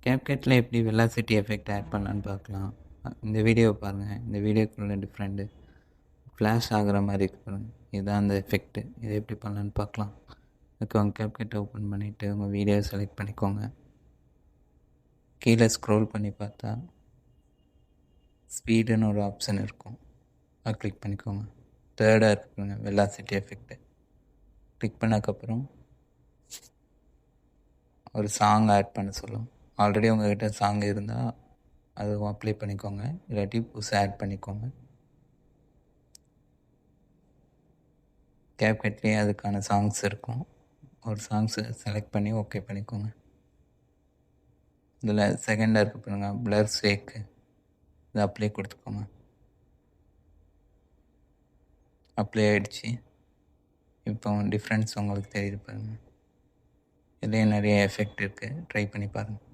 CapCutல எப்படி velocity effect add பண்ணலான்னு பார்க்கலாம். இந்த வீடியோவை பாருங்கள். இந்த வீடியோக்குள்ள டிஃப்ரெண்ட்டு ஃப்ளாஷ் ஆகுற மாதிரி இருக்கு பாருங்கள். இதுதான் அந்த எஃபெக்ட்டு. இதை எப்படி பண்ணலான்னு பார்க்கலாம். அதுக்கு உங்கள் CapCut ஓப்பன் பண்ணிவிட்டு உங்கள் வீடியோவை செலக்ட் பண்ணிக்கோங்க. கீழே ஸ்க்ரோல் பண்ணி பார்த்தா ஸ்பீடுன்னு ஒரு ஆப்ஷன் இருக்கும். அதை கிளிக் பண்ணிக்கோங்க. தேர்டாக இருக்குங்க வெலாசிட்டி எஃபெக்ட்டு. கிளிக் பண்ணதுக்கப்புறம் ஒரு சாங் ஆட் பண்ண சொல்லும். ஆல்ரெடி உங்கள்கிட்ட சாங் இருந்தால் அதுவும் அப்ளை பண்ணிக்கோங்க, இல்லாட்டி புதுசாக ஆட் பண்ணிக்கோங்க. CapCutலேயே அதுக்கான சாங்ஸ் இருக்கும். ஒரு சாங்ஸை செலக்ட் பண்ணி ஓகே பண்ணிக்கோங்க. இதில் செகண்டாக இருக்க பாருங்க பிளர் ஸ்வேக்கு, இதை அப்ளை கொடுத்துக்கோங்க. அப்ளை ஆகிடுச்சு. இப்போ டிஃப்ரென்ஸ் உங்களுக்கு தெரியுது பாருங்கள். இதுலேயே நிறைய எஃபெக்ட் இருக்குது, ட்ரை பண்ணி பாருங்கள்.